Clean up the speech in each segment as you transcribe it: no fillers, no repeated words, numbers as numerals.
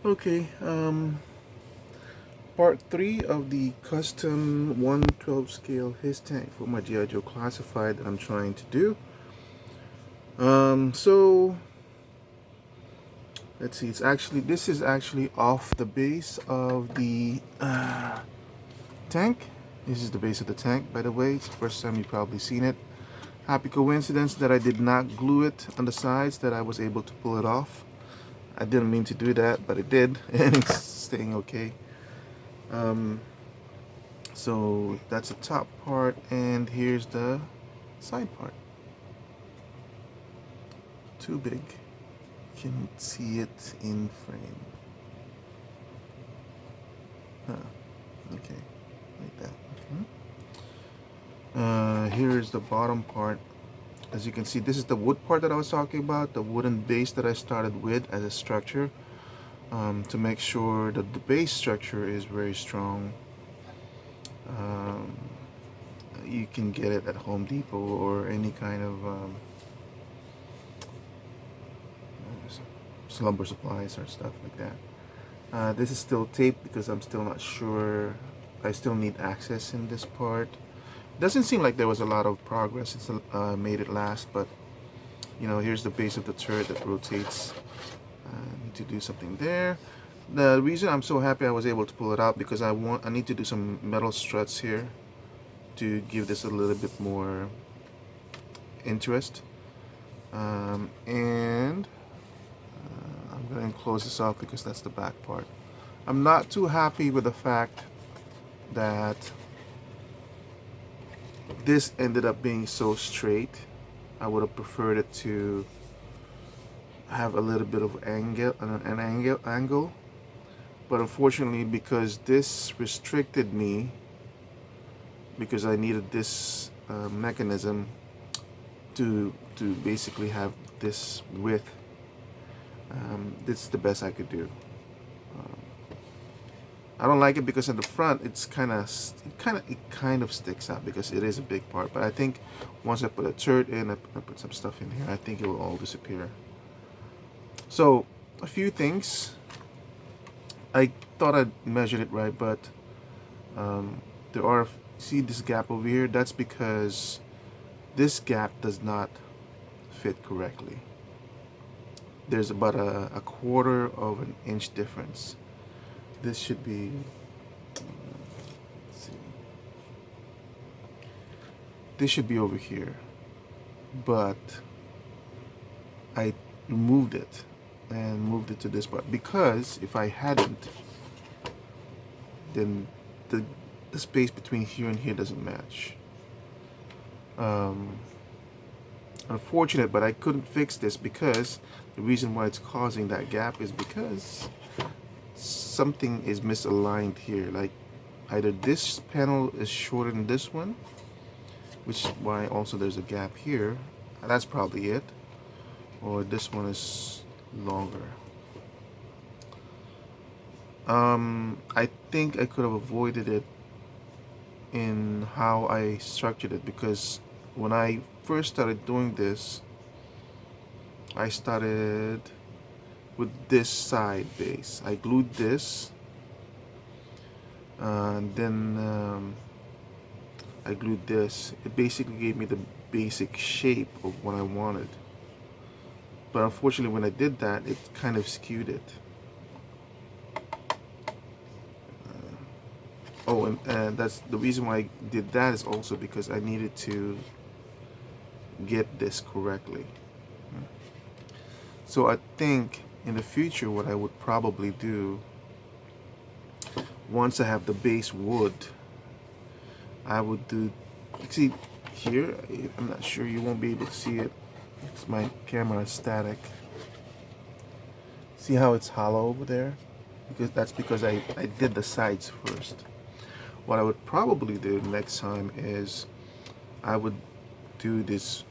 Okay, part 3 of the custom 112 scale HISS tank for my G.I. Joe classified that I'm trying to do. So let's see, this is actually off the base of the tank. This is the base of the tank, by the way. It's the first time you've probably seen it. Happy coincidence that I did not glue it on the sides, that I was able to pull it off. I didn't mean to do that, but it did, and it's staying okay. Um, So that's the top part, and here's the side part. Too big. You can see it in frame. Huh. Okay, like that. Here's the bottom part. As you can see, this is the wood part that I was talking about, the wooden base that I started with as a structure, to make sure that the base structure is very strong. Um, you can get it at Home Depot or any kind of lumber supplies or stuff like that. This is still taped because I'm still not sure. I still need access in this part. Doesn't seem like there was a lot of progress since I made it last, but you know, here's the base of the turret that rotates. I need to do something there. The reason I'm so happy I was able to pull it out because I need to do some metal struts here to give this a little bit more interest. And I'm going to close this off because that's the back part. I'm not too happy with the fact that this ended up being so straight. I would have preferred it to have a little bit of angle, but unfortunately, because this restricted me, because I needed this mechanism to basically have this width. This is the best I could do. I don't like it because in the front it kind of sticks out because it is a big part. But I think once I put a turret in, I put some stuff in here, I think it will all disappear. So a few things. I thought I'd measured it right, but there are, see this gap over here? That's because this gap does not fit correctly. There's about a quarter of an inch difference. This should be, let's see, this should be over here, but I removed it and moved it to this part because if I hadn't, then the space between here and here doesn't match. Unfortunate, but I couldn't fix this because the reason why it's causing that gap is because something is misaligned here. Like either this panel is shorter than this one, which is why also there's a gap here. That's probably it. Or this one is longer. I think I could have avoided it in how I structured it, because when I first started doing this, I started with this side base. I glued this, and then I glued this. It basically gave me the basic shape of what I wanted. But unfortunately, when I did that, it kind of skewed it. Oh, and that's the reason why I did that, is also because I needed to get this correctly. So I think in the future what I would probably do, once I have the base wood, I would do, see here, I'm not sure, you won't be able to see it because my camera is static. See how it's hollow over there? Because that's because I did the sides first. What I would probably do next time is I would do this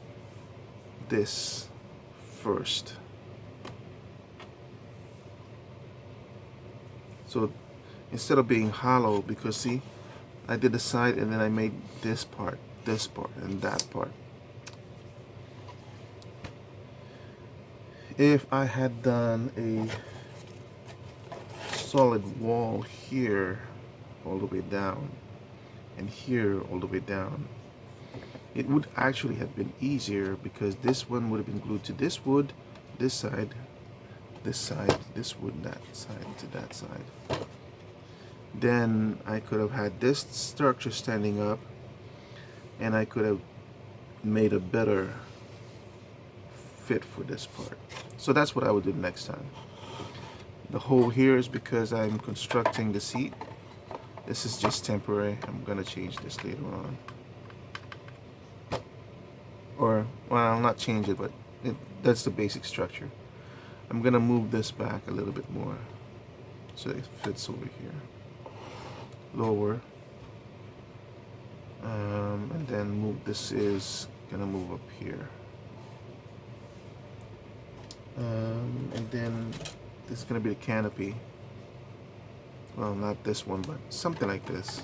first. So instead of being hollow, because see, I did the side and then I made this part, and that part. If I had done solid wall here all the way down and here all the way down, it would actually have been easier because this one would have been glued to this wood, this side, this wood, that side to that side. Then I could have had this structure standing up and I could have made a better fit for this part. So that's what I would do next time. The hole here is because I'm constructing the seat. This is just temporary. I'm gonna change this later on. Or, well, I'll not change it, but that's the basic structure. I'm gonna move this back a little bit more so it fits over here. Lower. And then move, this is gonna move up here. And then this is gonna be the canopy. Well, not this one, but something like this.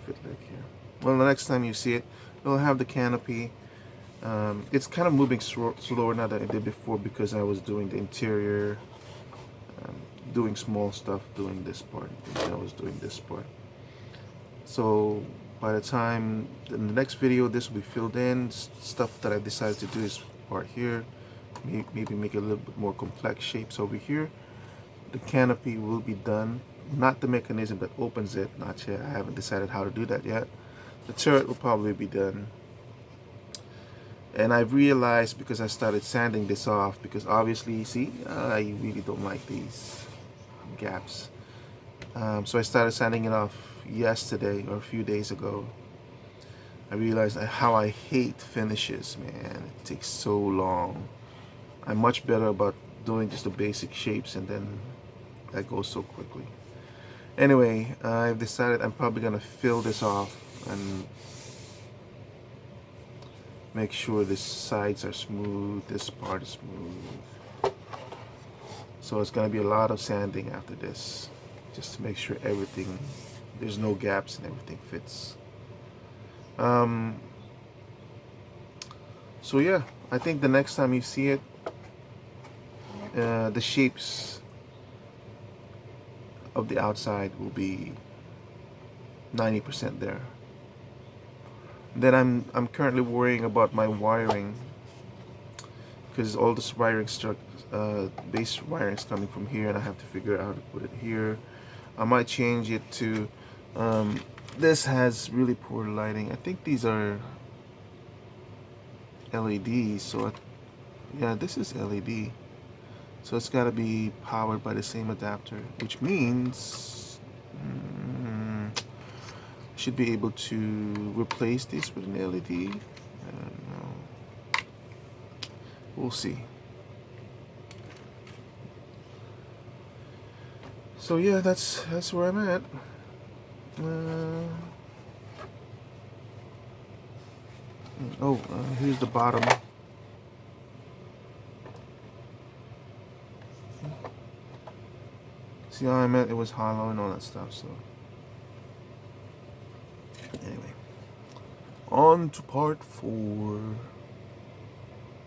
Fit like here. Well, the next time you see it, it'll have the canopy. It's kind of moving slower now than it did before because I was doing the interior, doing small stuff, doing this part. I was doing this part. So by the time in the next video, this will be filled in. Stuff that I decided to do is part here. Maybe make it a little bit more complex shapes over here. The canopy will be done. Not the mechanism that opens it. Not yet. I haven't decided how to do that yet. The turret will probably be done. And I've realized because I started sanding this off, because obviously, see, I really don't like these gaps. So I started sanding it off yesterday or a few days ago. I realized how I hate finishes, man. It takes so long. I'm much better about doing just the basic shapes, and then that goes so quickly. Anyway, I've decided I'm probably gonna fill this off and make sure the sides are smooth, this part is smooth. So it's gonna be a lot of sanding after this, just to make sure everything, there's no gaps and everything fits. So yeah, I think the next time you see it, the shapes of the outside will be 90% there. Then I'm currently worrying about my wiring, because all this wiring base wiring is coming from here, and I have to figure out how to put it here. I might change it to this has really poor lighting. I think these are LEDs, so yeah, this is LED. So it's got to be powered by the same adapter, which means should be able to replace this with an LED. I don't know. We'll see. So yeah, that's where I'm at. Here's the bottom. See how I meant it was hollow and all that stuff. So anyway, on to part 4.